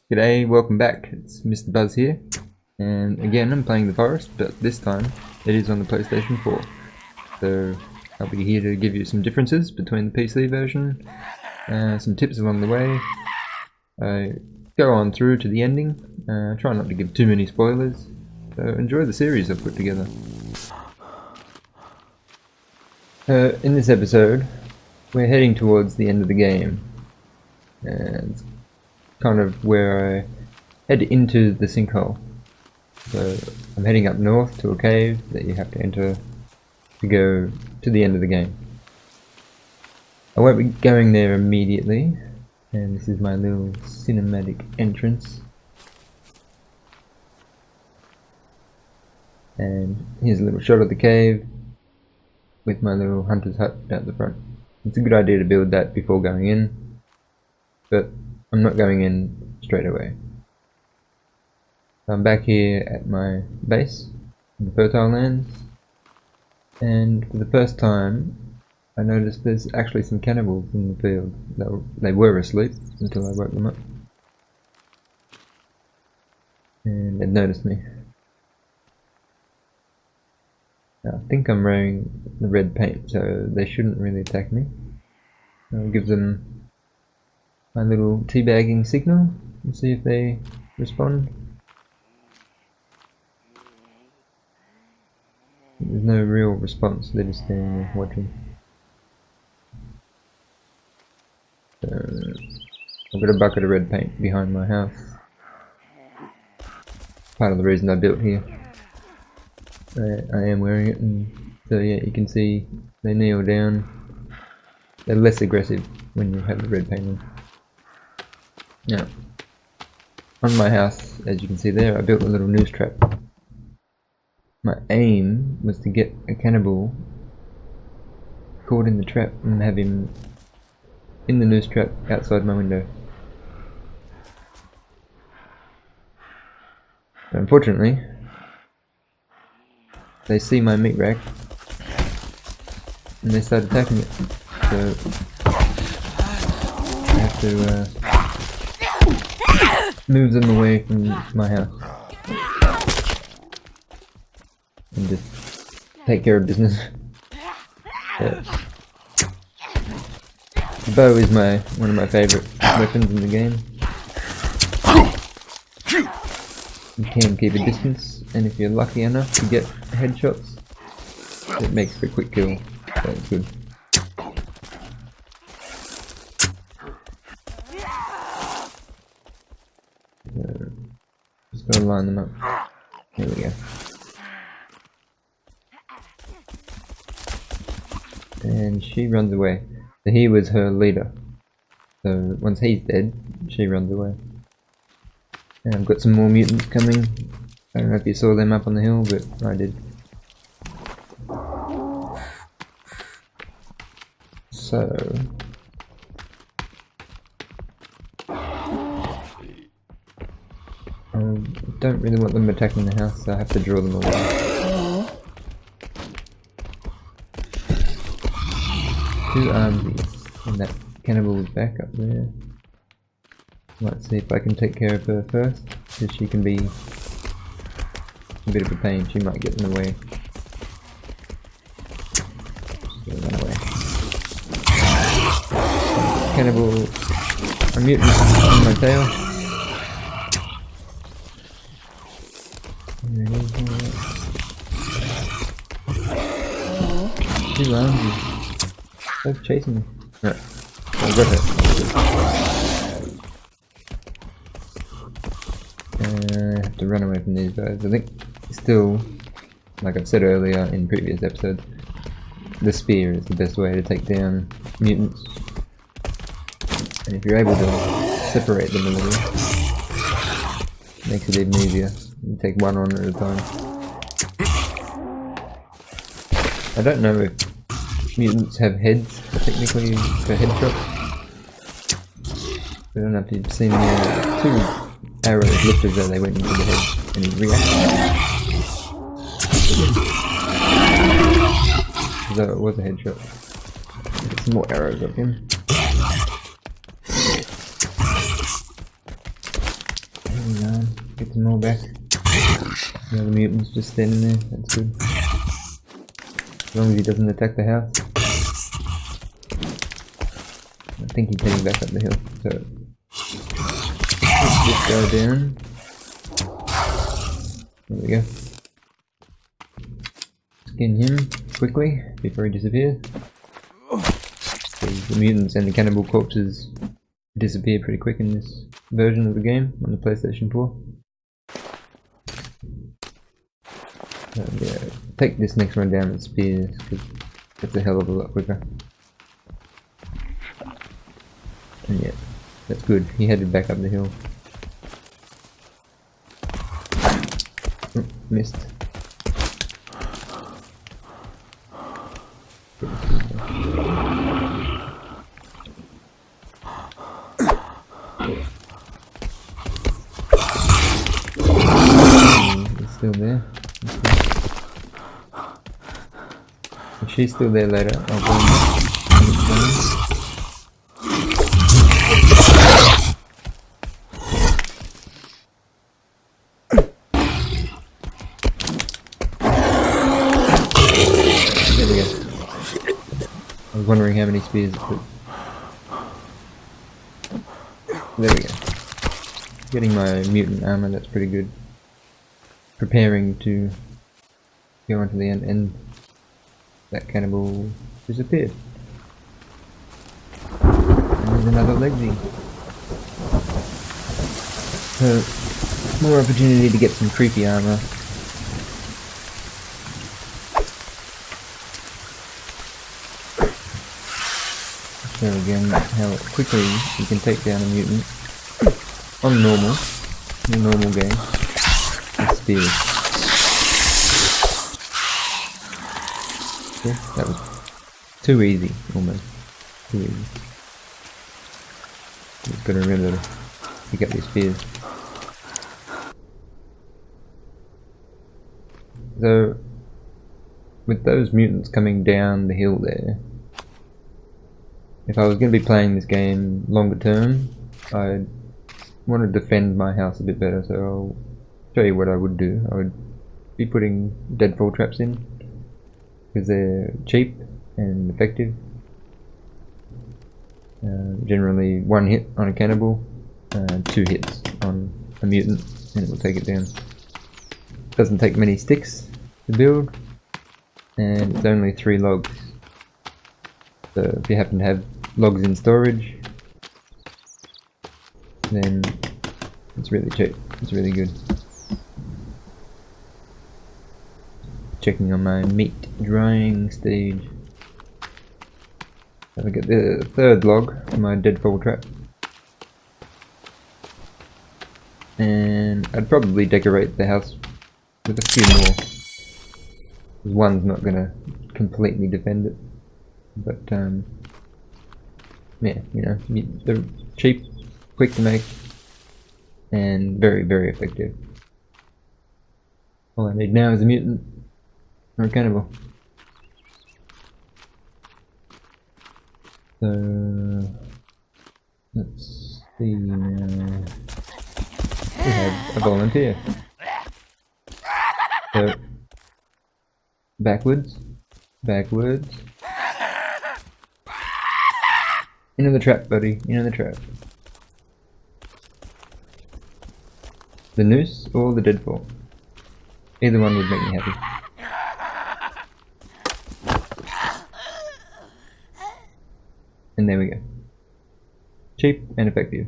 G'day, welcome back. It's Mr. Buzz here, and again I'm playing The Forest, but this time it is on the PlayStation 4. So I'll be here to give you some differences between the PC version, some tips along the way. I go on through to the ending, try not to give too many spoilers, so enjoy the series I've put together. In this episode, we're heading towards the end of the game, and it's kind of where I head into the sinkhole. So I'm heading up north to a cave that you have to enter to go to the end of the game. I won't be going there immediately, and this is my little cinematic entrance. And here's a little shot of the cave with my little hunter's hut out the front. It's a good idea to build that before going in, but I'm not going in straight away. I'm back here at my base in the fertile lands, and for the first time I noticed there's actually some cannibals in the field. They were asleep until I woke them up, and they'd noticed me. I think I'm wearing the red paint, so they shouldn't really attack me. I'll give them my little teabagging signal and see if they respond. There's no real response, they're just standing there watching. So, I've got a bucket of red paint behind my house. Part of the reason I built here. I am wearing it, and so yeah, you can see they kneel down. They're less aggressive when you have the red paint on. Now, on my house, as you can see there, I built a little noose trap. My aim was to get a cannibal caught in the trap and have him in the noose trap outside my window. But unfortunately, they see my meat rack and they start attacking it. So I have to move them away from my house and just take care of business. Yeah. The bow is one of my favourite weapons in the game. You can keep a distance, and if you're lucky enough to get headshots, it makes for a quick kill, so it's good. So, just gotta line them up. There we go. And she runs away. So he was her leader. So once he's dead, she runs away. And I've got some more mutants coming. I don't know if you saw them up on the hill, but I did. So I don't really want them attacking the house, so I have to draw them away. Two armsies, and that cannibal is back up there. Might see if I can take care of her first, because she can be a bit of a pain. She might get in the way. Just run away. Cannibal, a mutant on my tail. Two armsies. Stop chasing me. No, I got her. I have to run away from these guys. I think still, like I've said earlier in previous episodes, the spear is the best way to take down mutants. And if you're able to separate them a little, it makes it even easier. You take one on at a time. I don't know if mutants have heads technically for headshots. I don't know if you've seen the two arrows looked as though they went into the head and he reacted. As though it was a headshot. Get some more arrows of him. Get some more back. The other mutant's just standing there, that's good. As long as he doesn't attack the house. I think he's heading back up the hill, so let's just go down. There we go. Skin him quickly before he disappears. The mutants and the cannibal corpses disappear pretty quick in this version of the game on the PlayStation 4. Yeah, take this next one down with spears because that's a hell of a lot quicker. And yeah, that's good. He headed back up the hill. Oh, missed. He's still there. If she's still there later, I'll go in. There we go. I was wondering how many spears it took. There we go. Getting my mutant armour, that's pretty good. Preparing to go on to the end, and that cannibal disappeared. And there's another legsy. So, more opportunity to get some creepy armour. Show again how quickly you can take down a mutant on normal, in a normal game. With spears. Yeah, that was too easy, almost. Too easy. Just gotta remember to pick up these spears. So, with those mutants coming down the hill there, if I was going to be playing this game longer term, I'd want to defend my house a bit better, so I'll show you what I would do. I would be putting deadfall traps in, because they're cheap and effective. Generally 1 hit on a cannibal, 2 hits on a mutant, and it will take it down. Doesn't take many sticks to build, and it's only 3 logs. So if you happen to have logs in storage, then it's really cheap. It's really good. Checking on my meat drying stage. So I get the 3rd log for my deadfall trap. And I'd probably decorate the house with a few more. Because one's not going to completely defend it. But yeah, you know, they're cheap, quick to make, and very, very effective. All I need now is a mutant or a cannibal. So let's see now. We have a volunteer. So backwards, backwards. Into the trap, buddy. Into the trap. The noose or the deadfall. Either one would make me happy. And there we go. Cheap and effective.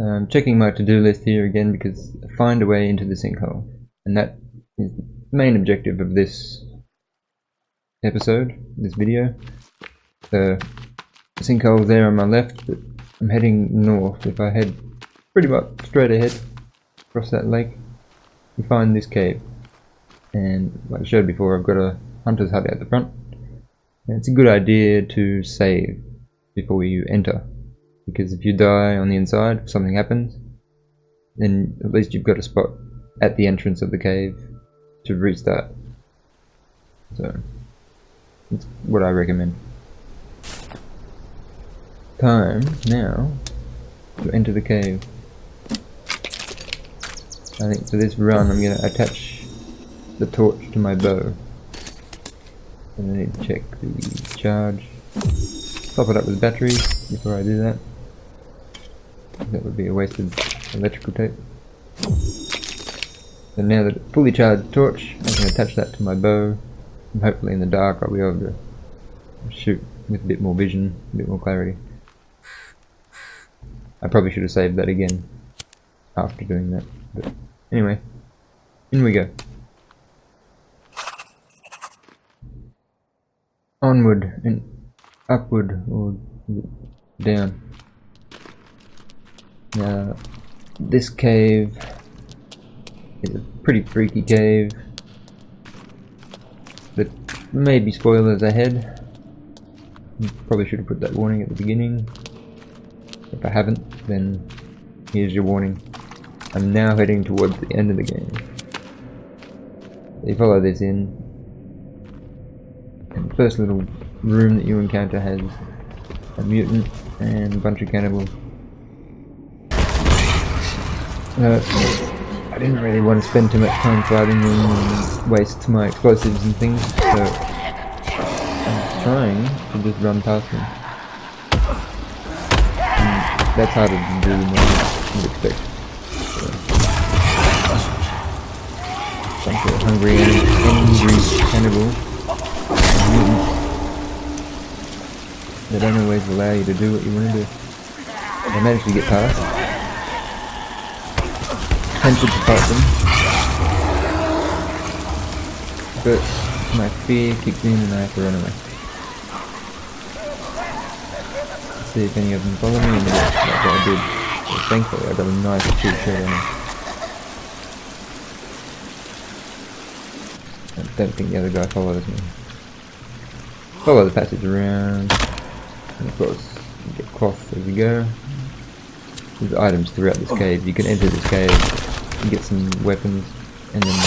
I'm checking my to-do list here again because find a way into the sinkhole. And that is the main objective of this episode, this video. The sinkhole there on my left, but I'm heading north. If I head pretty much straight ahead across that lake, you find this cave. And like I showed before, I've got a hunter's hut out the front. And it's a good idea to save before you enter, because if you die on the inside, if something happens, then at least you've got a spot at the entrance of the cave to restart. So that's what I recommend. time now to enter the cave. I think for this run I'm going to attach the torch to my bow. And I need to check the charge. Top it up with batteries before I do that. That would be a wasted electrical tape. So now that it's fully charged torch, I can attach that to my bow. And hopefully in the dark I'll be able to shoot with a bit more vision, a bit more clarity. I probably should have saved that again after doing that. But anyway, in we go. Onward and upward, or down. Now, this cave is a pretty freaky cave. But maybe spoilers ahead. Probably should have put that warning at the beginning. If I haven't, then here's your warning. I'm now heading towards the end of the game. You follow this in. And the first little room that you encounter has a mutant and a bunch of cannibals. I didn't really want to spend too much time fighting them and waste my explosives and things, so I'm trying to just run past them. And that's harder to do than I would expect. So, bunch of hungry cannibals. They don't always allow you to do what you want to do. I managed to get past. Tempted to fight them, but my fear kicked in and I have to run away. Let's see if any of them follow me, and that's what I did. So thankfully I got a nice cheap shot on them. I don't think the other guy follows me. Follow the passage around, and of course you get cloth as we go. There's items throughout this cave. You can enter this cave and get some weapons and then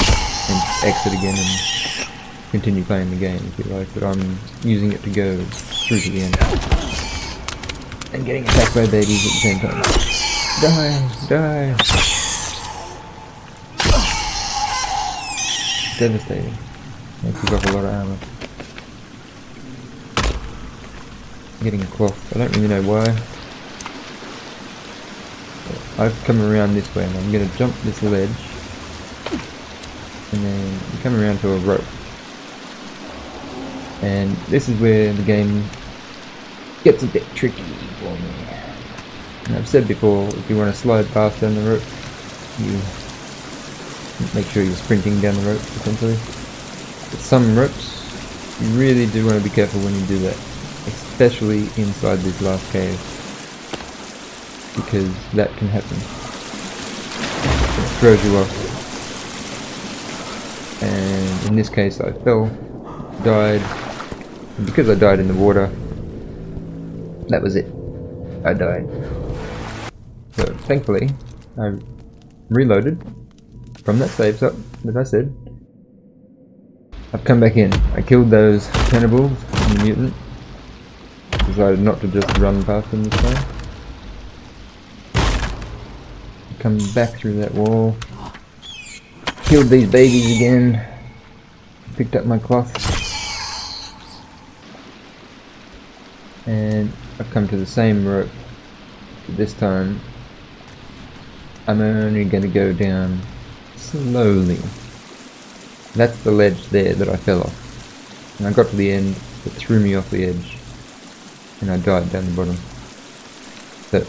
exit again and continue playing the game if you like, but I'm using it to go through to the end and getting attacked by babies at the same time. Die! Die! Devastating. They took off a lot of armor. Getting cloth. I don't really know why. I've come around this way and I'm going to jump this ledge and then you come around to a rope, and this is where the game gets a bit tricky for me. And I've said before, if you want to slide fast down the rope, you make sure you're sprinting down the rope essentially. But some ropes, you really do want to be careful when you do that, especially inside this last cave, because that can happen. It throws you off. And in this case I fell, died, and because I died in the water, that was it. I died. So thankfully I reloaded from that save spot that I said. I've come back in. I killed those cannibals and the mutant. Decided not to just run past them this time. Come back through that wall. Killed these babies again. Picked up my cloth. And I've come to the same rope. But this time I'm only going to go down slowly. That's the ledge there that I fell off. And I got to the end, it threw me off the edge. And I died down the bottom. But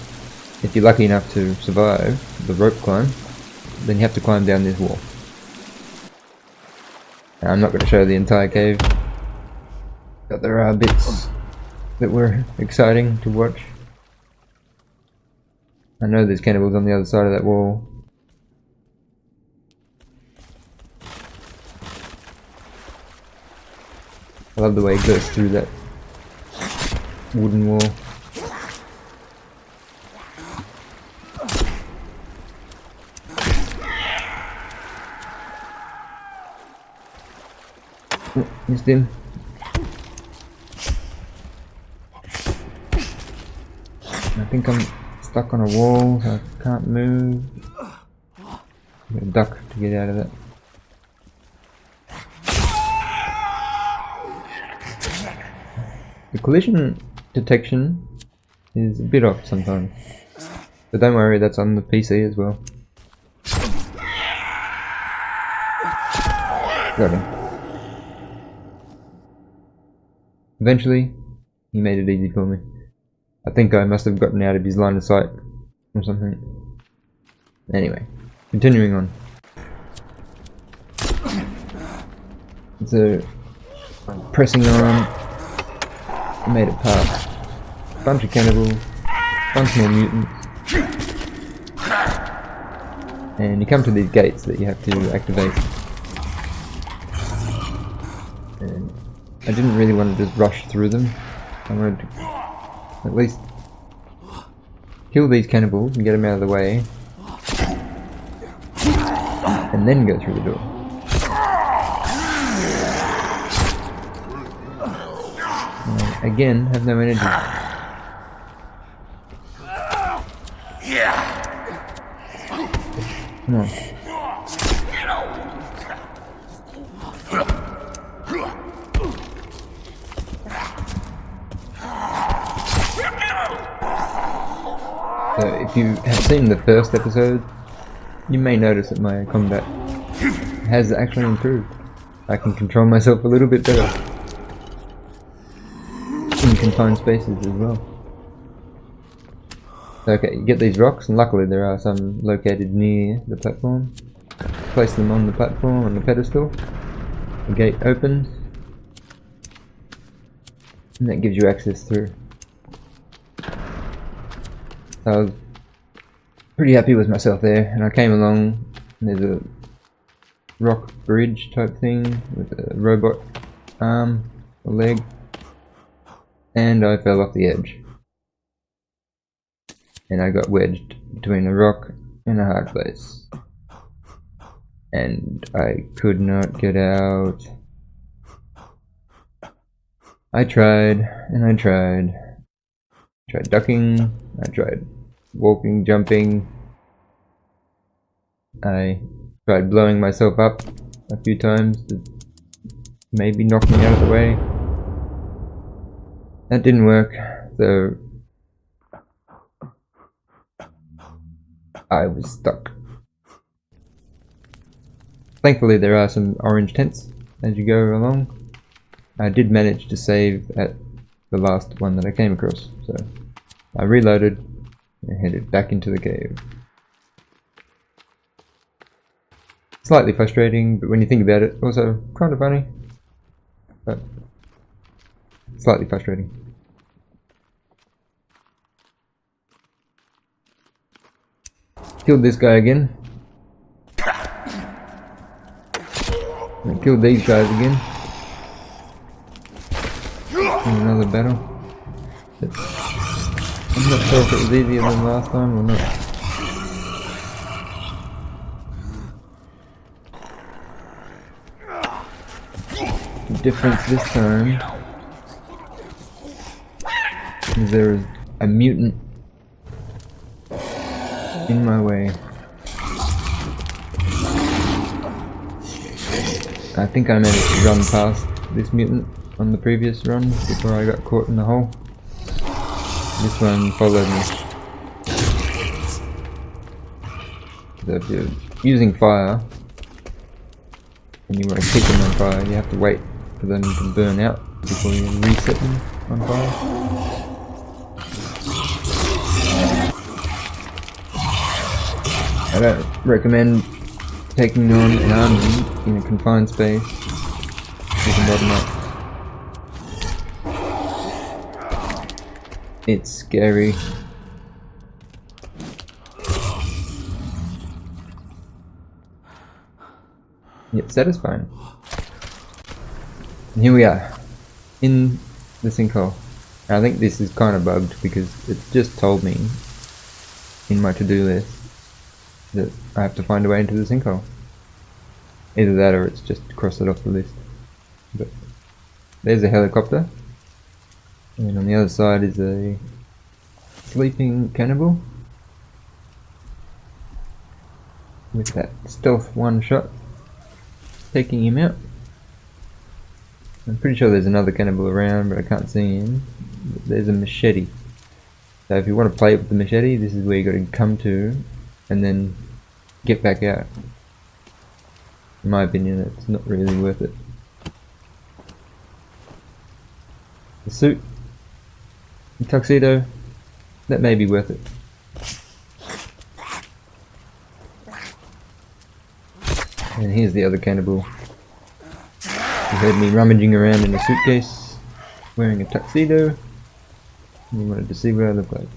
if you're lucky enough to survive the rope climb, then you have to climb down this wall. Now, I'm not going to show the entire cave, but there are bits that were exciting to watch. I know there's cannibals on the other side of that wall. I love the way it goes through that wooden wall. Oh, missed him. I think I'm stuck on a wall, so I can't move. I'm gonna duck to get out of that. The collision detection is a bit off sometimes. But don't worry, that's on the PC as well. Got him. Eventually, he made it easy for me. I think I must have gotten out of his line of sight or something. Anyway, continuing on. So, I'm pressing on. I made it past. Bunch of cannibals, bunch more mutants. And you come to these gates that you have to activate. And I didn't really want to just rush through them. I wanted to at least kill these cannibals and get them out of the way. And then go through the door. Again, have no energy. Come on. So if you have seen the first episode, you may notice that my combat has actually improved. I can control myself a little bit better in confined spaces as well. Okay, you get these rocks, and luckily there are some located near the platform. Place them on the platform, on the pedestal. The gate opens, and that gives you access through. So I was pretty happy with myself there, and I came along, and there's a rock bridge type thing with a robot arm, a leg, and I fell off the edge. And I got wedged between a rock and a hard place. And I could not get out. I tried, and I tried. I tried ducking, I tried walking, jumping. I tried blowing myself up a few times to maybe knock me out of the way. That didn't work, so I was stuck. Thankfully there are some orange tents as you go along. I did manage to save at the last one that I came across, so I reloaded and headed back into the cave. Slightly frustrating, but when you think about it, also kind of funny, but slightly frustrating. Killed this guy again. I killed these guys again. In another battle. I'm not sure if it was easier than last time or not. The difference this time is there is a mutant in my way. I think I managed to run past this mutant on the previous run before I got caught in the hole. This one followed me. So if you're using fire and you want to keep them on fire, you have to wait for them to burn out before you reset them on fire. I don't recommend taking on an army in a confined space. You can bottom up. It's scary. Yet satisfying. And here we are, in the sinkhole. I think this is kind of bugged because it just told me in my to-do list that I have to find a way into the sinkhole. Either that or it's just crossed it off the list. But there's a helicopter, and on the other side is a sleeping cannibal with that stealth one shot, taking him out. I'm pretty sure there's another cannibal around, but I can't see him. There's a machete. So if you want to play with the machete, this is where you got to come to and then get back out. In my opinion, it's not really worth it. The suit, the tuxedo, that may be worth it. And here's the other cannibal. You heard me rummaging around in a suitcase, wearing a tuxedo, and you wanted to see what I look like.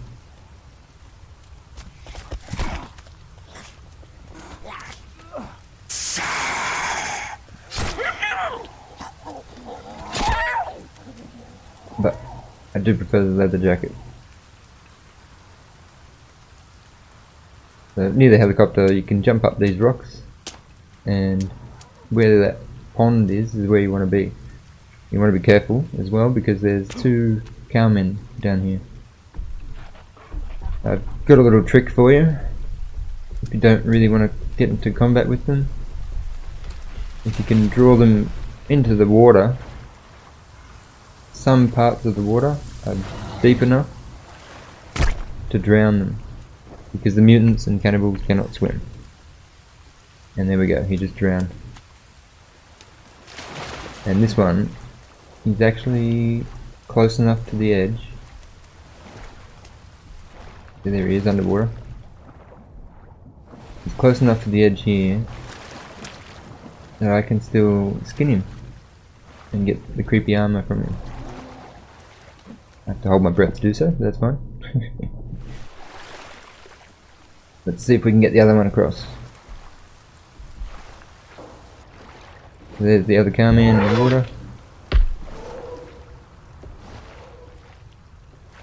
But I do prefer the leather jacket. So near the helicopter you can jump up these rocks, and where that pond is where you want to be. You want to be careful as well because there's 2 cowmen down here. I've got a little trick for you if you don't really want to get into combat with them. If you can draw them into the water, some parts of the water are deep enough to drown them because the mutants and cannibals cannot swim. And there we go, he just drowned. And this one, he's actually close enough to the edge. So there he is underwater. He's close enough to the edge here that I can still skin him and get the creepy armour from him. I have to hold my breath to do so, but that's fine. Let's see if we can get the other one across. There's the other cowman in the water.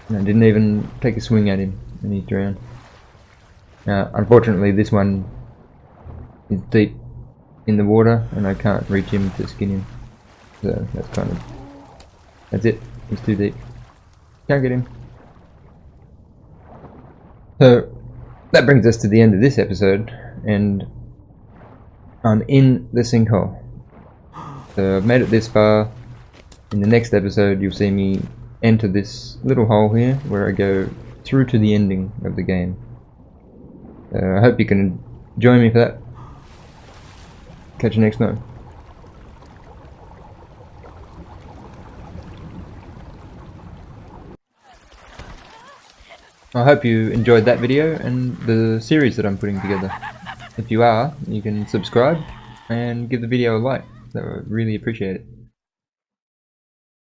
And I didn't even take a swing at him and he drowned. Unfortunately this one is deep in the water and I can't reach him to skin him. So that's it. He's too deep. Can't get him. So that brings us to the end of this episode, and I'm in the sinkhole. So I've made it this far. In the next episode you'll see me enter this little hole here where I go through to the ending of the game. I hope you can join me for that. Catch you next time. I hope you enjoyed that video and the series that I'm putting together. If you are, you can subscribe and give the video a like. I would really appreciate it.